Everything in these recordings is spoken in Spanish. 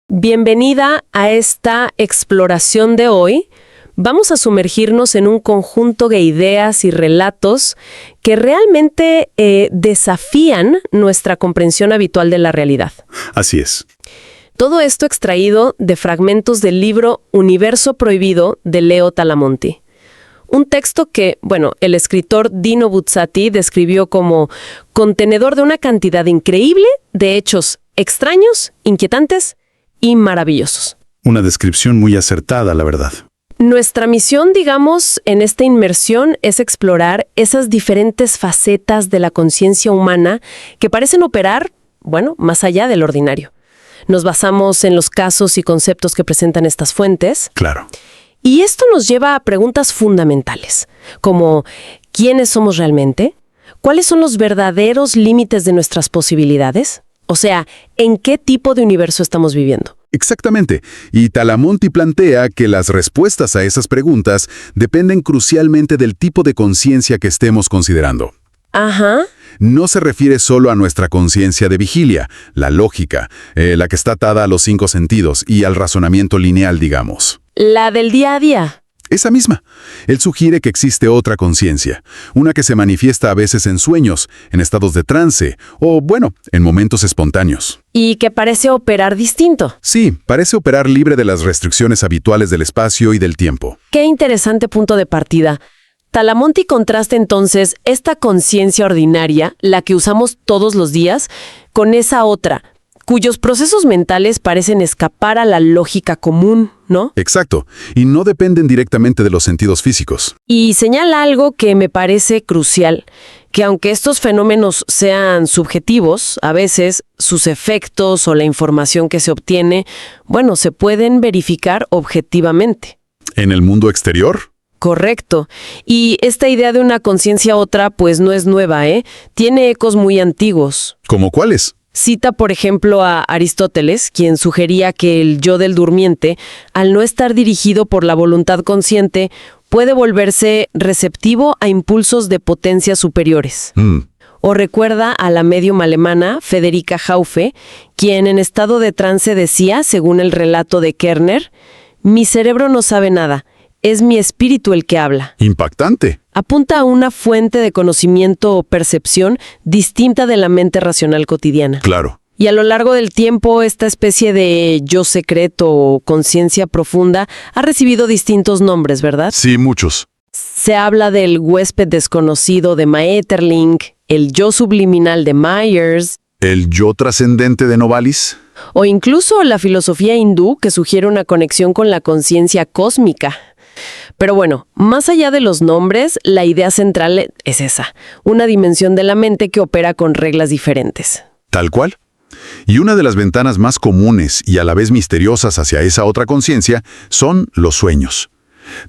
Bienvenida a esta exploración de hoy. Vamos a sumergirnos en un conjunto de ideas y relatos que realmente desafían nuestra comprensión habitual de la realidad. Así es. Todo esto extraído de fragmentos del libro Universo Prohibido de Leo Talamonti. Un texto que, el escritor Dino Buzzati describió como contenedor de una cantidad increíble de hechos extraños, inquietantes y maravillosos. Una descripción muy acertada, la verdad. Nuestra misión, en esta inmersión es explorar esas diferentes facetas de la conciencia humana que parecen operar, más allá del ordinario. Nos basamos en los casos y conceptos que presentan estas fuentes. Claro. Y esto nos lleva a preguntas fundamentales, como ¿quiénes somos realmente? ¿Cuáles son los verdaderos límites de nuestras posibilidades? O sea, ¿en qué tipo de universo estamos viviendo? Exactamente. Y Talamonti plantea que las respuestas a esas preguntas dependen crucialmente del tipo de conciencia que estemos considerando. Ajá. No se refiere solo a nuestra conciencia de vigilia, la lógica, la que está atada a los 5 sentidos y al razonamiento lineal, digamos. La del día a día. Esa misma. Él sugiere que existe otra conciencia, una que se manifiesta a veces en sueños, en estados de trance o, en momentos espontáneos. Y que parece operar distinto. Sí, parece operar libre de las restricciones habituales del espacio y del tiempo. Qué interesante punto de partida. Talamonti contrasta entonces esta conciencia ordinaria, la que usamos todos los días, con esa otra, cuyos procesos mentales parecen escapar a la lógica común, ¿no? Exacto, y no dependen directamente de los sentidos físicos. Y señala algo que me parece crucial, que aunque estos fenómenos sean subjetivos, a veces sus efectos o la información que se obtiene, se pueden verificar objetivamente. ¿En el mundo exterior? Correcto. Y esta idea de una conciencia otra, no es nueva, ¿eh? Tiene ecos muy antiguos. ¿Cómo cuáles? Cita, por ejemplo, a Aristóteles, quien sugería que el yo del durmiente, al no estar dirigido por la voluntad consciente, puede volverse receptivo a impulsos de potencias superiores. O recuerda a la médium alemana Federica Haufe, quien en estado de trance decía, según el relato de Kerner, «Mi cerebro no sabe nada, es mi espíritu el que habla». Impactante. Apunta a una fuente de conocimiento o percepción distinta de la mente racional cotidiana. Claro. Y a lo largo del tiempo, esta especie de yo secreto o conciencia profunda ha recibido distintos nombres, ¿verdad? Sí, muchos. Se habla del huésped desconocido de Maeterlinck, el yo subliminal de Myers, ¿El yo trascendente de Novalis? O incluso la filosofía hindú que sugiere una conexión con la conciencia cósmica. Pero más allá de los nombres, la idea central es esa, una dimensión de la mente que opera con reglas diferentes. Tal cual. Y una de las ventanas más comunes y a la vez misteriosas hacia esa otra conciencia son los sueños.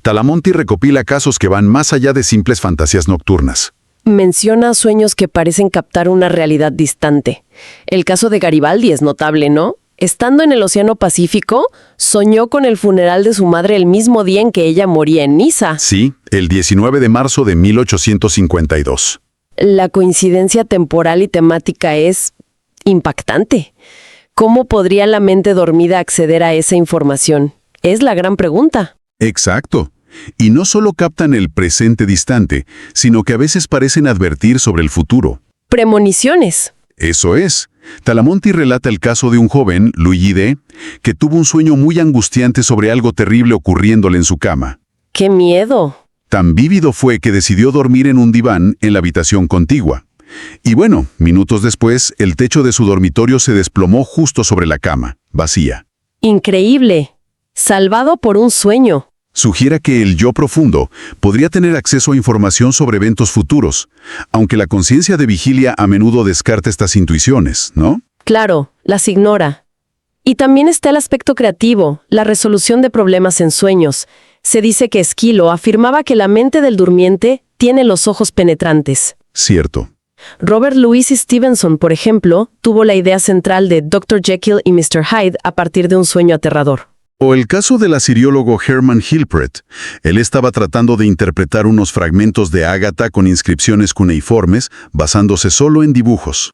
Talamonti recopila casos que van más allá de simples fantasías nocturnas. Menciona sueños que parecen captar una realidad distante. El caso de Garibaldi es notable, ¿no? Estando en el Océano Pacífico, soñó con el funeral de su madre el mismo día en que ella moría en Niza. Sí, el 19 de marzo de 1852. La coincidencia temporal y temática es impactante. ¿Cómo podría la mente dormida acceder a esa información? Es la gran pregunta. Exacto. Y no solo captan el presente distante, sino que a veces parecen advertir sobre el futuro. Premoniciones. Eso es. Talamonti relata el caso de un joven, Luigi D., que tuvo un sueño muy angustiante sobre algo terrible ocurriéndole en su cama. ¡Qué miedo! Tan vívido fue que decidió dormir en un diván en la habitación contigua. Y minutos después, el techo de su dormitorio se desplomó justo sobre la cama, vacía. Increíble. Salvado por un sueño. Sugiere que el yo profundo podría tener acceso a información sobre eventos futuros, aunque la conciencia de vigilia a menudo descarta estas intuiciones, ¿no? Claro, las ignora. Y también está el aspecto creativo, la resolución de problemas en sueños. Se dice que Esquilo afirmaba que la mente del durmiente tiene los ojos penetrantes. Cierto. Robert Louis Stevenson, por ejemplo, tuvo la idea central de Dr. Jekyll y Mr. Hyde a partir de un sueño aterrador. O el caso del asiriólogo Hermann Hilpert. Él estaba tratando de interpretar unos fragmentos de Ágata con inscripciones cuneiformes, basándose solo en dibujos.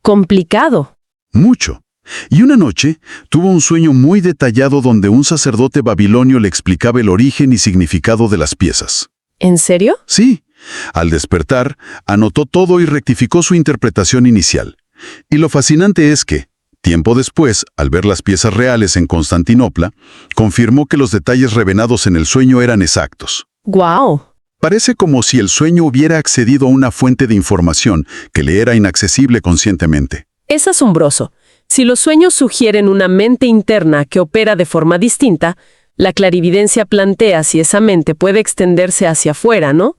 Complicado. Mucho. Y una noche tuvo un sueño muy detallado donde un sacerdote babilonio le explicaba el origen y significado de las piezas. ¿En serio? Sí. Al despertar, anotó todo y rectificó su interpretación inicial. Y lo fascinante es que, tiempo después, al ver las piezas reales en Constantinopla, confirmó que los detalles revelados en el sueño eran exactos. ¡Guau! Parece como si el sueño hubiera accedido a una fuente de información que le era inaccesible conscientemente. Es asombroso. Si los sueños sugieren una mente interna que opera de forma distinta, la clarividencia plantea si esa mente puede extenderse hacia afuera, ¿no?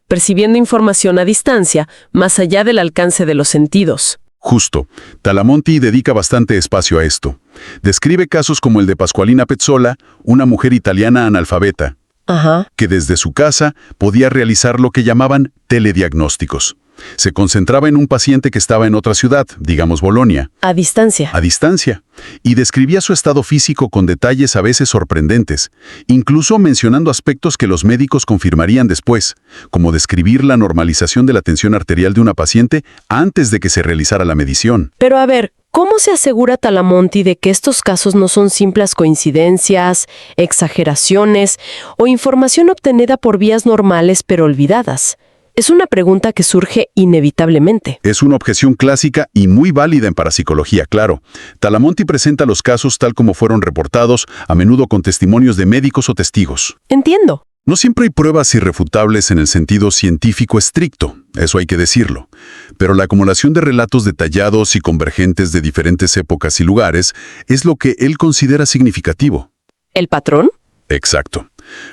Percibiendo información a distancia, más allá del alcance de los sentidos. Justo. Talamonti dedica bastante espacio a esto. Describe casos como el de Pasqualina Pezzola, una mujer italiana analfabeta, que desde su casa podía realizar lo que llamaban telediagnósticos. Se concentraba en un paciente que estaba en otra ciudad, digamos Bolonia. A distancia. A distancia. Y describía su estado físico con detalles a veces sorprendentes, incluso mencionando aspectos que los médicos confirmarían después, como describir la normalización de la tensión arterial de una paciente antes de que se realizara la medición. Pero a ver, ¿cómo se asegura Talamonti de que estos casos no son simples coincidencias, exageraciones o información obtenida por vías normales pero olvidadas? Es una pregunta que surge inevitablemente. Es una objeción clásica y muy válida en parapsicología, claro. Talamonti presenta los casos tal como fueron reportados, a menudo con testimonios de médicos o testigos. Entiendo. No siempre hay pruebas irrefutables en el sentido científico estricto, eso hay que decirlo. Pero la acumulación de relatos detallados y convergentes de diferentes épocas y lugares es lo que él considera significativo. ¿El patrón? Exacto.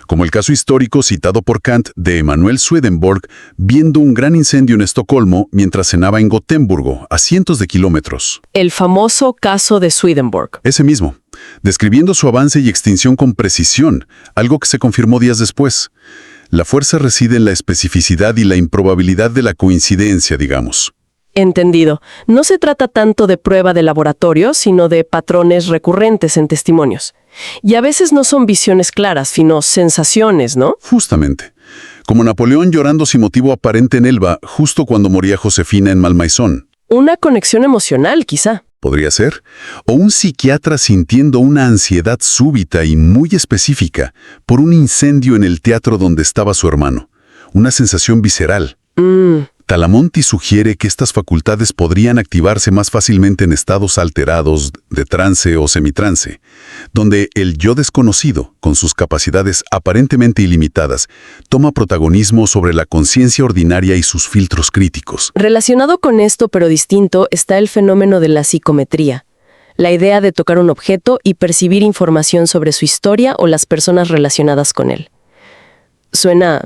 Como el caso histórico citado por Kant de Emanuel Swedenborg viendo un gran incendio en Estocolmo mientras cenaba en Gotemburgo, a cientos de kilómetros. El famoso caso de Swedenborg. Ese mismo, describiendo su avance y extinción con precisión, algo que se confirmó días después. La fuerza reside en la especificidad y la improbabilidad de la coincidencia, digamos. Entendido. No se trata tanto de prueba de laboratorio, sino de patrones recurrentes en testimonios. Y a veces no son visiones claras, sino sensaciones, ¿no? Justamente. Como Napoleón llorando sin motivo aparente en Elba, justo cuando moría Josefina en Malmaison. Una conexión emocional, quizá. Podría ser. O un psiquiatra sintiendo una ansiedad súbita y muy específica por un incendio en el teatro donde estaba su hermano. Una sensación visceral. Talamonti sugiere que estas facultades podrían activarse más fácilmente en estados alterados de trance o semitrance, donde el yo desconocido, con sus capacidades aparentemente ilimitadas, toma protagonismo sobre la conciencia ordinaria y sus filtros críticos. Relacionado con esto, pero distinto, está el fenómeno de la psicometría. La idea de tocar un objeto y percibir información sobre su historia o las personas relacionadas con él. Suena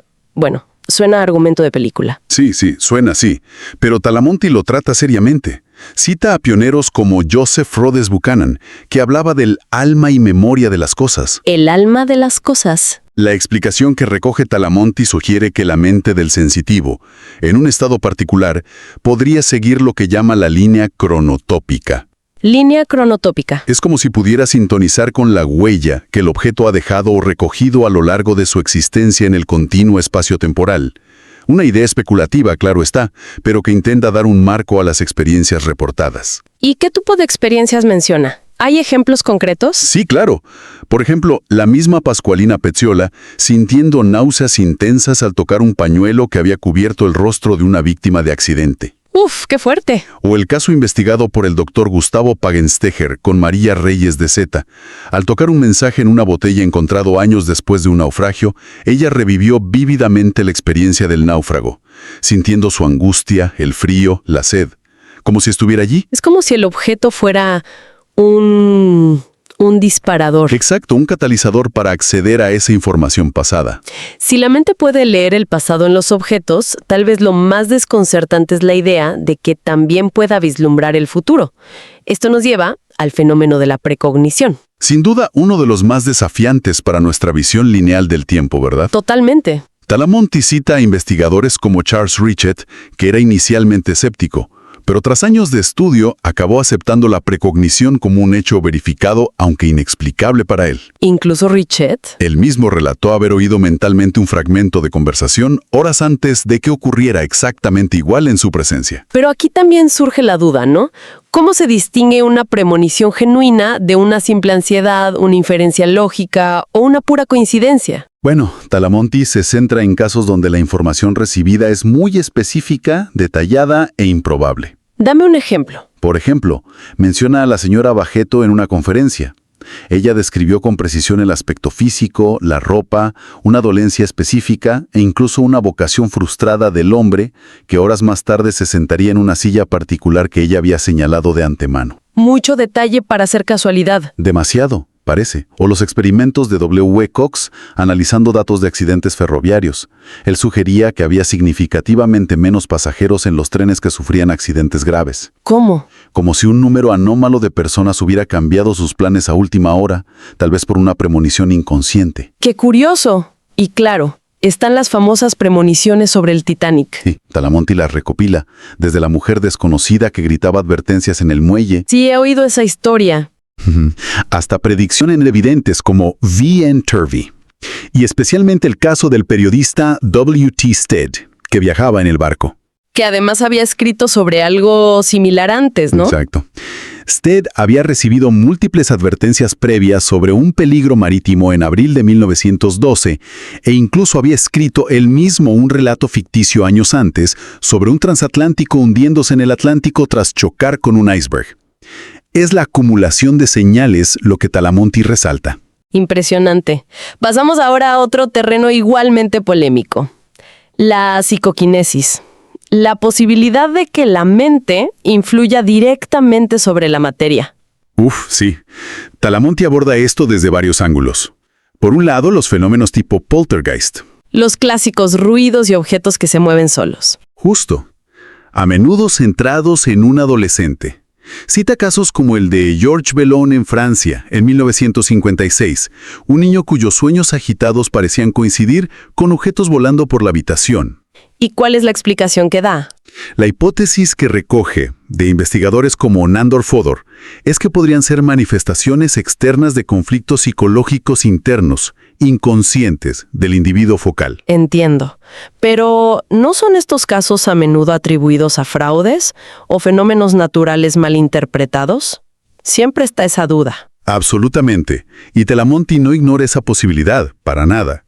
a argumento de película. Sí, suena así. Pero Talamonti lo trata seriamente. Cita a pioneros como Joseph Rhodes Buchanan, que hablaba del alma y memoria de las cosas. El alma de las cosas. La explicación que recoge Talamonti sugiere que la mente del sensitivo, en un estado particular, podría seguir lo que llama la línea cronotópica. Línea cronotópica. Es como si pudiera sintonizar con la huella que el objeto ha dejado o recogido a lo largo de su existencia en el continuo espacio temporal. Una idea especulativa, claro está, pero que intenta dar un marco a las experiencias reportadas. ¿Y qué tipo de experiencias menciona? ¿Hay ejemplos concretos? Sí, claro. Por ejemplo, la misma Pasqualina Pezzola sintiendo náuseas intensas al tocar un pañuelo que había cubierto el rostro de una víctima de accidente. ¡Uf, qué fuerte! O el caso investigado por el doctor Gustavo Pagenstecher con María Reyes de Zeta. Al tocar un mensaje en una botella encontrado años después de un naufragio, ella revivió vívidamente la experiencia del náufrago, sintiendo su angustia, el frío, la sed, como si estuviera allí. Es como si el objeto fuera un disparador. Exacto, un catalizador para acceder a esa información pasada. Si la mente puede leer el pasado en los objetos, tal vez lo más desconcertante es la idea de que también pueda vislumbrar el futuro. Esto nos lleva al fenómeno de la precognición. Sin duda, uno de los más desafiantes para nuestra visión lineal del tiempo, ¿verdad? Totalmente. Talamonti cita a investigadores como Charles Richet, que era inicialmente escéptico, Pero tras años de estudio, acabó aceptando la precognición como un hecho verificado, aunque inexplicable para él. Incluso Richet. Él mismo relató haber oído mentalmente un fragmento de conversación horas antes de que ocurriera exactamente igual en su presencia. Pero aquí también surge la duda, ¿no? ¿Cómo se distingue una premonición genuina de una simple ansiedad, una inferencia lógica o una pura coincidencia? Bueno, Talamonti se centra en casos donde la información recibida es muy específica, detallada e improbable. Dame un ejemplo. Por ejemplo, menciona a la señora Bajeto en una conferencia. Ella describió con precisión el aspecto físico, la ropa, una dolencia específica e incluso una vocación frustrada del hombre que horas más tarde se sentaría en una silla particular que ella había señalado de antemano. Mucho detalle para ser casualidad. Demasiado, parece. O los experimentos de W. Cox analizando datos de accidentes ferroviarios. Él sugería que había significativamente menos pasajeros en los trenes que sufrían accidentes graves. ¿Cómo? Como si un número anómalo de personas hubiera cambiado sus planes a última hora, tal vez por una premonición inconsciente. ¡Qué curioso! Y claro, están las famosas premoniciones sobre el Titanic. Sí, Talamonti las recopila, desde la mujer desconocida que gritaba advertencias en el muelle, Sí, he oído esa historia. hasta predicciones evidentes como V.N. Turvey. Y especialmente el caso del periodista W.T. Stead, que viajaba en el barco. Que además había escrito sobre algo similar antes, ¿no? Exacto. Stead había recibido múltiples advertencias previas sobre un peligro marítimo en abril de 1912 e incluso había escrito él mismo un relato ficticio años antes sobre un transatlántico hundiéndose en el Atlántico tras chocar con un iceberg. Es la acumulación de señales lo que Talamonti resalta. Impresionante. Pasamos ahora a otro terreno igualmente polémico. La psicoquinesis. La posibilidad de que la mente influya directamente sobre la materia. Sí. Talamonti aborda esto desde varios ángulos. Por un lado, los fenómenos tipo poltergeist. Los clásicos ruidos y objetos que se mueven solos. Justo. A menudo centrados en un adolescente. Cita casos como el de Georges Bellon en Francia, en 1956, un niño cuyos sueños agitados parecían coincidir con objetos volando por la habitación. ¿Y cuál es la explicación que da? La hipótesis que recoge de investigadores como Nandor Fodor es que podrían ser manifestaciones externas de conflictos psicológicos internos, inconscientes del individuo focal. Entiendo. Pero, ¿no son estos casos a menudo atribuidos a fraudes o fenómenos naturales mal interpretados? Siempre está esa duda. Absolutamente. Y Talamonti no ignora esa posibilidad, para nada.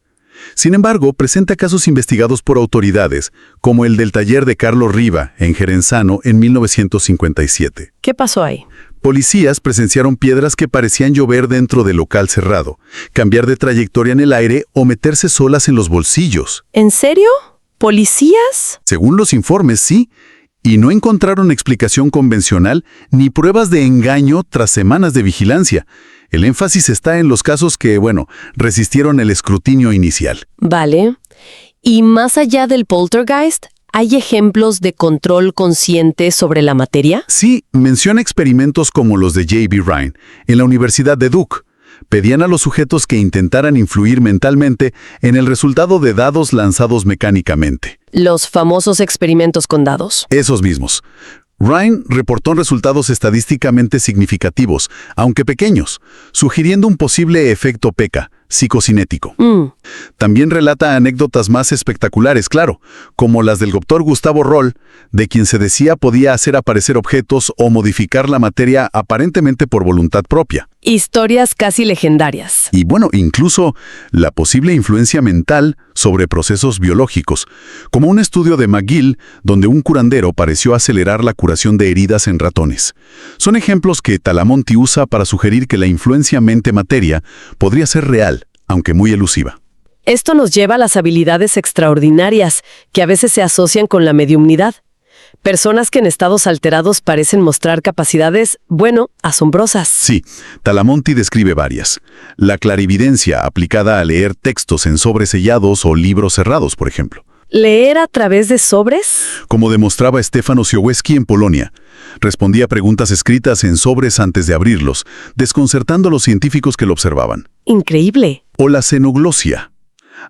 Sin embargo, presenta casos investigados por autoridades, como el del taller de Carlos Riva, en Gerenzano, en 1957. ¿Qué pasó ahí? Policías presenciaron piedras que parecían llover dentro del local cerrado, cambiar de trayectoria en el aire o meterse solas en los bolsillos. ¿En serio? ¿Policías? Según los informes, sí. Y no encontraron explicación convencional ni pruebas de engaño tras semanas de vigilancia. El énfasis está en los casos que, resistieron el escrutinio inicial. Vale. Y más allá del poltergeist, ¿hay ejemplos de control consciente sobre la materia? Sí, menciona experimentos como los de J.B. Rhine, en la Universidad de Duke. Pedían a los sujetos que intentaran influir mentalmente en el resultado de dados lanzados mecánicamente. Los famosos experimentos con dados. Esos mismos. Rhine reportó resultados estadísticamente significativos, aunque pequeños, sugiriendo un posible efecto PECA, psicocinético. También relata anécdotas más espectaculares, claro, como las del doctor Gustavo Roll, de quien se decía podía hacer aparecer objetos o modificar la materia aparentemente por voluntad propia. Historias casi legendarias. Y incluso la posible influencia mental sobre procesos biológicos, como un estudio de McGill donde un curandero pareció acelerar la curación de heridas en ratones. Son ejemplos que Talamonti usa para sugerir que la influencia mente-materia podría ser real, aunque muy elusiva. Esto nos lleva a las habilidades extraordinarias, que a veces se asocian con la mediumnidad. Personas que en estados alterados parecen mostrar capacidades, asombrosas. Sí, Talamonti describe varias. La clarividencia aplicada a leer textos en sobres sellados o libros cerrados, por ejemplo. ¿Leer a través de sobres? Como demostraba Stefano Siołowski en Polonia. Respondía preguntas escritas en sobres antes de abrirlos, desconcertando a los científicos que lo observaban. Increíble. O la xenoglosia.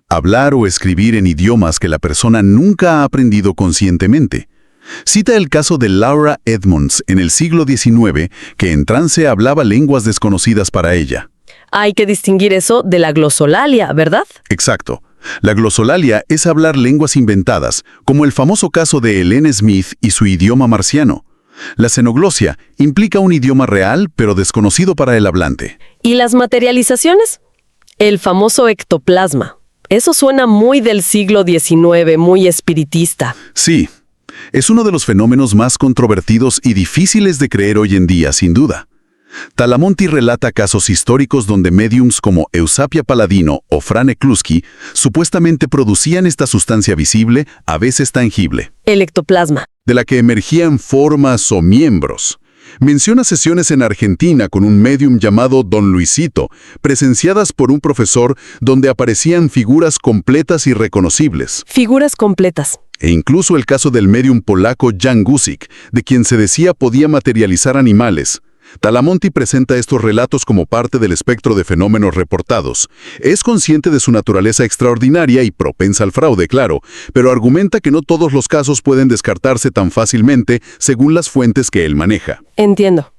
Hablar o escribir en idiomas que la persona nunca ha aprendido conscientemente. Cita el caso de Laura Edmonds en el siglo XIX, que en trance hablaba lenguas desconocidas para ella. Hay que distinguir eso de la glosolalia, ¿verdad? Exacto. La glosolalia es hablar lenguas inventadas, como el famoso caso de Helen Smith y su idioma marciano. La xenoglosia implica un idioma real, pero desconocido para el hablante. ¿Y las materializaciones? El famoso ectoplasma. Eso suena muy del siglo XIX, muy espiritista. Sí, es uno de los fenómenos más controvertidos y difíciles de creer hoy en día, sin duda. Talamonti relata casos históricos donde médiums como Eusapia Paladino o Frane Kluski supuestamente producían esta sustancia visible, a veces tangible, El ectoplasma. de la que emergían formas o miembros. Menciona sesiones en Argentina con un médium llamado Don Luisito, presenciadas por un profesor donde aparecían figuras completas y reconocibles. Figuras completas. E incluso el caso del médium polaco Jan Guzik, de quien se decía podía materializar animales. Talamonti presenta estos relatos como parte del espectro de fenómenos reportados. Es consciente de su naturaleza extraordinaria y propensa al fraude, claro, pero argumenta que no todos los casos pueden descartarse tan fácilmente según las fuentes que él maneja. Entiendo.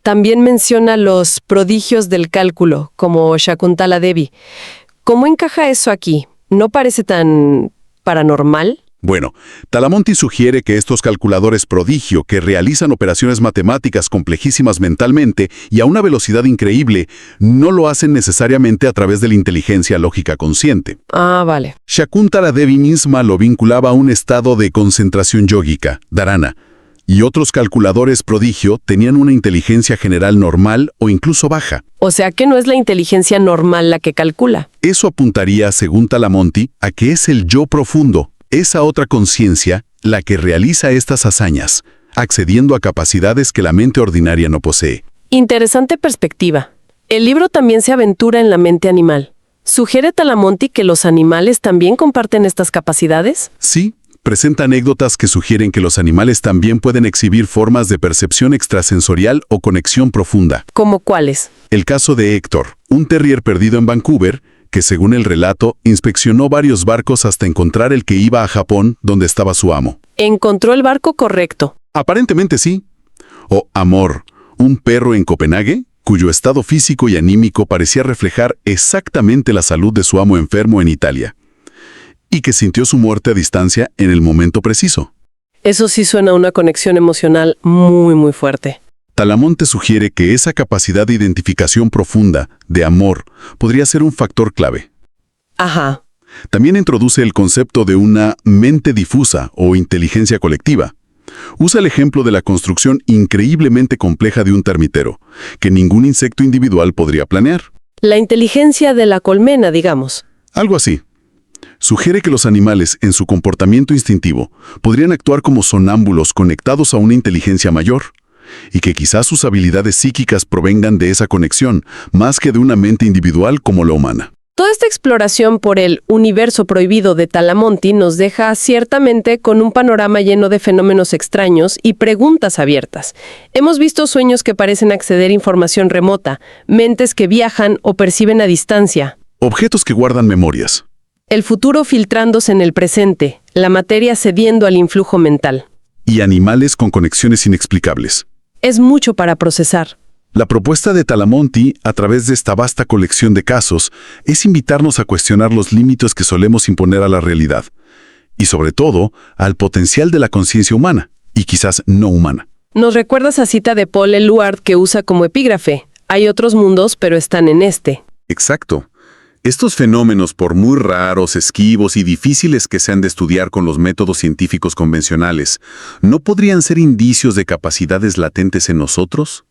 También menciona los prodigios del cálculo, como Shakuntala Devi. ¿Cómo encaja eso aquí? ¿No parece tan paranormal? Bueno, Talamonti sugiere que estos calculadores prodigio que realizan operaciones matemáticas complejísimas mentalmente y a una velocidad increíble, no lo hacen necesariamente a través de la inteligencia lógica consciente. Ah, vale. Shakuntala Devi misma lo vinculaba a un estado de concentración yógica, dharana, y otros calculadores prodigio tenían una inteligencia general normal o incluso baja. O sea que no es la inteligencia normal la que calcula. Eso apuntaría, según Talamonti, a que es el yo profundo, esa otra conciencia, la que realiza estas hazañas, accediendo a capacidades que la mente ordinaria no posee. Interesante perspectiva. El libro también se aventura en la mente animal. ¿Sugiere Talamonti que los animales también comparten estas capacidades? Sí, presenta anécdotas que sugieren que los animales también pueden exhibir formas de percepción extrasensorial o conexión profunda. ¿Cómo cuáles? El caso de Héctor, un terrier perdido en Vancouver, que según el relato, inspeccionó varios barcos hasta encontrar el que iba a Japón, donde estaba su amo. ¿Encontró el barco correcto? Aparentemente sí. O Amor, un perro en Copenhague, cuyo estado físico y anímico parecía reflejar exactamente la salud de su amo enfermo en Italia, y que sintió su muerte a distancia en el momento preciso. Eso sí suena a una conexión emocional muy, muy fuerte. Talamonti sugiere que esa capacidad de identificación profunda, de amor, podría ser un factor clave. Ajá. También introduce el concepto de una mente difusa o inteligencia colectiva. Usa el ejemplo de la construcción increíblemente compleja de un termitero, que ningún insecto individual podría planear. La inteligencia de la colmena, digamos. Algo así. Sugiere que los animales, en su comportamiento instintivo, podrían actuar como sonámbulos conectados a una inteligencia mayor, y que quizás sus habilidades psíquicas provengan de esa conexión, más que de una mente individual como la humana. Toda esta exploración por el universo prohibido de Talamonti nos deja ciertamente con un panorama lleno de fenómenos extraños y preguntas abiertas. Hemos visto sueños que parecen acceder a información remota, mentes que viajan o perciben a distancia. Objetos que guardan memorias. El futuro filtrándose en el presente, la materia cediendo al influjo mental. Y animales con conexiones inexplicables. Es mucho para procesar. La propuesta de Talamonti, a través de esta vasta colección de casos, es invitarnos a cuestionar los límites que solemos imponer a la realidad, y sobre todo, al potencial de la conciencia humana, y quizás no humana. Nos recuerda esa cita de Paul Eluard que usa como epígrafe: hay otros mundos, pero están en este. Exacto. Estos fenómenos, por muy raros, esquivos y difíciles que sean de estudiar con los métodos científicos convencionales, ¿no podrían ser indicios de capacidades latentes en nosotros?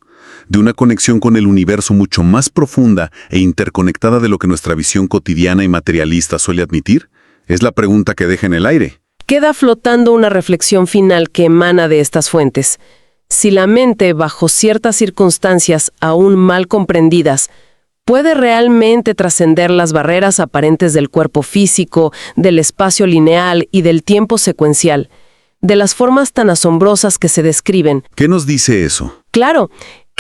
¿De una conexión con el universo mucho más profunda e interconectada de lo que nuestra visión cotidiana y materialista suele admitir? Es la pregunta que deja en el aire. Queda flotando una reflexión final que emana de estas fuentes. Si la mente, bajo ciertas circunstancias aún mal comprendidas, puede realmente trascender las barreras aparentes del cuerpo físico, del espacio lineal y del tiempo secuencial, de las formas tan asombrosas que se describen. ¿Qué nos dice eso? Claro,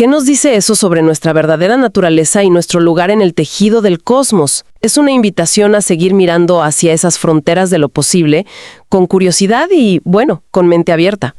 ¿Qué nos dice eso sobre nuestra verdadera naturaleza y nuestro lugar en el tejido del cosmos? Es una invitación a seguir mirando hacia esas fronteras de lo posible, con curiosidad y, bueno, con mente abierta.